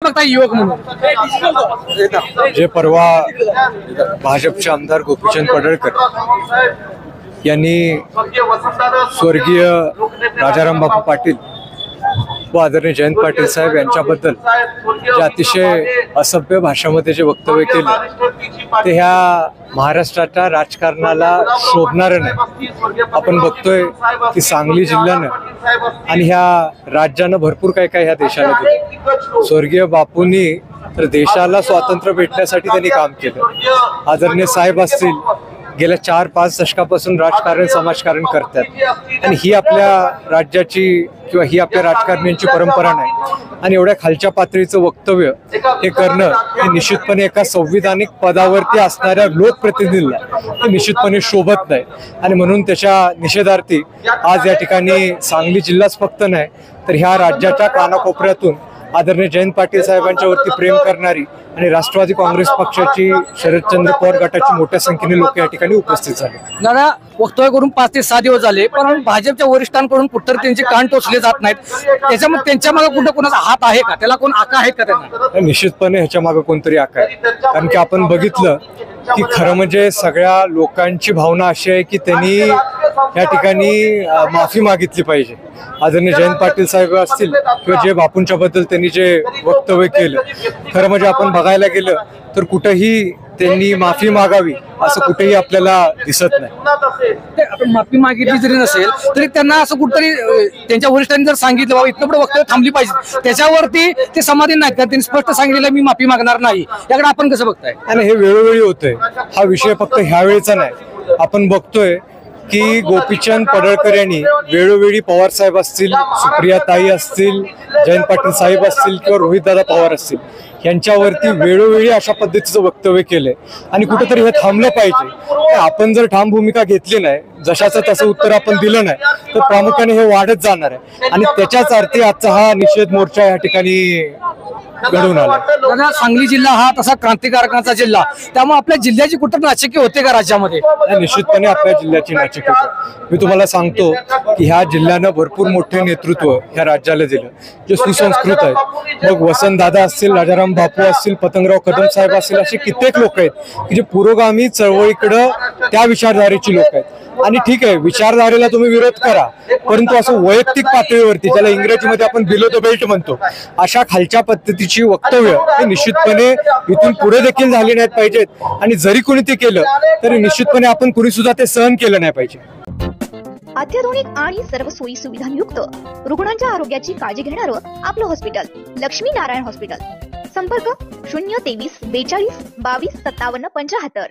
बघता युवक म्हणून? जे परवा भाजपचे आमदार गोपीचंद पडळकर यांनी स्वर्गीय राजाराम बापू पाटील व आदरणीय जयंत पाटील साहेब यांच्याबद्दल जे अतिशय असभ्य भाषेमध्ये जे वक्तव्य केलं ते ह्या महाराष्ट्राच्या राजकारणाला शोभणारं नाही। आपण बघतोय की सांगली जिल्ह्यानं आणि ह्या राज्यानं भरपूर काय काय ह्या देशाला दिलं। स्वर्गीय बापूंनी तर देशाला स्वातंत्र्य भेटण्यासाठी त्यांनी काम केलं। आदरणीय साहेब असतील गेल्या 4-5 दशकापासून राजकारण समाजकारण करतात आणि ही आपल्या राज्याची किंवा ही आपल्या राजकारण्यांची परंपरा नाही। आणि एवढ्या खालच्या पातळीचं वक्तव्य हे करणं हे निश्चितपणे एका संविधानिक पदावरती असणाऱ्या लोकप्रतिनिधीला हे निश्चितपणे शोभत नाही। आणि म्हणून त्याच्या निषेधार्थी आज या ठिकाणी सांगली जिल्हाच फक्त नाही तर ह्या राज्याच्या कानाकोपऱ्यातून आदरणीय जयंत पाटील साहेबांच्या वरती प्रेम करणारी आणि राष्ट्रवादी काँग्रेस पक्षाची शरदचंद्र पवार गटाची मोठ्या संख्येने लोक या ठिकाणी उपस्थित झाले। दादा, वक्तव्य करून 5 ते 6 दिवस झाले, पण भाजपच्या वरिष्ठांकडून कुठतर त्यांचे कान टोचले जात नाहीत। त्याच्यामुळे त्यांच्या मागे कुठं कोणाचा हात आहे का? त्याला कोण आका आहे का? त्यांना निश्चितपणे ह्याच्या मागे कोणतरी आका आहे, कारण की आपण बघितलं की खरं म्हणजे सगळ्या लोकांची भावना अशी आहे की त्यांनी या ठिकाणी माफी मागितली पाहिजे। आदरणीय जयंत पाटील साहेब असतील किंवा जे बापूंच्या बद्दल त्यांनी जे वक्तव्य केलं, खरं म्हणजे आपण बघायला गेलं तर कुठेही त्यांनी माफी मागावी असं कुठेही आपल्याला दिसत नाही। आपण माफी मागितली जरी नसेल तरी त्यांना असं कुठतरी त्यांच्या वरिष्ठांनी जर सांगितलं बाबा इथनं पुढे वक्तव्य थांबली पाहिजे, त्याच्यावरती ते समाधान नाहीत का? त्यांनी स्पष्ट सांगितलं मी माफी मागणार नाही, याकडे आपण कसं बघताय? आणि हे वेळोवेळी होतंय, हा विषय फक्त ह्या वेळेचा नाही। आपण बघतोय की गोपीचंद पडळकर यांनी वेळोवेळी पवार साहेब असतील, सुप्रिया ताई असतील, जयंत पाटील साहेब असतील किंवा रोहितदादा पवार असतील यांच्यावरती वेळोवेळी अशा पद्धतीचं वक्तव्य केलंय आणि कुठेतरी हे थांबलं पाहिजे। आपण जर ठाम भूमिका घेतली नाही, जशाचं तसं उत्तर आपण दिलं नाही तर प्रामुख्याने हे वाढत जाणार आहे आणि त्याच्याच अर्थी आजचा हा निषेध मोर्चा या ठिकाणी घडवून आला। दादा, सांगली जिल्हा हा तसा क्रांतिकारकांचा जिल्हा, त्यामुळे आपल्या जिल्ह्याची कुठं नाचक्की होते का राज्यामध्ये? निश्चितपणे आपल्या जिल्ह्याची नाचक्की होते। मी तुम्हाला सांगतो की ह्या जिल्ह्यानं भरपूर मोठे नेतृत्व ह्या राज्याला दिलं, जे सुसंस्कृत आहेत। मग वसंतदादा असतील, राजाराम बापू असतील, पतंगराव कदम साहेब असतील, असे कित्येक लोक आहेत की जे पुरोगामी चळवळीकडं त्या विचारधारेची लोक आहेत। आणि ठीक आहे, विचारधारेला तुम्ही विरोध करा, परंतु असं वैयक्तिक पातळीवरती, ज्याला इंग्रजीमध्ये आपण बिलो द बेल्ट म्हणतो, अशा खालच्या पद्धतीची वक्तव्य हे निश्चितपणे इथून पुढे देखील झाली नाहीत पाहिजेत। आणि जरी कोणी ते केलं तरी निश्चितपणे आपण कुणी सुद्धा ते सहन केलं नाही पाहिजे। अत्याधुनिक आणि सर्व सोयी सुविधांयुक्त रुग्णांच्या आरोग्याची काळजी घेणारं आपलं हॉस्पिटल लक्ष्मी नारायण हॉस्पिटल। संपर्क 023 42 22 57 75।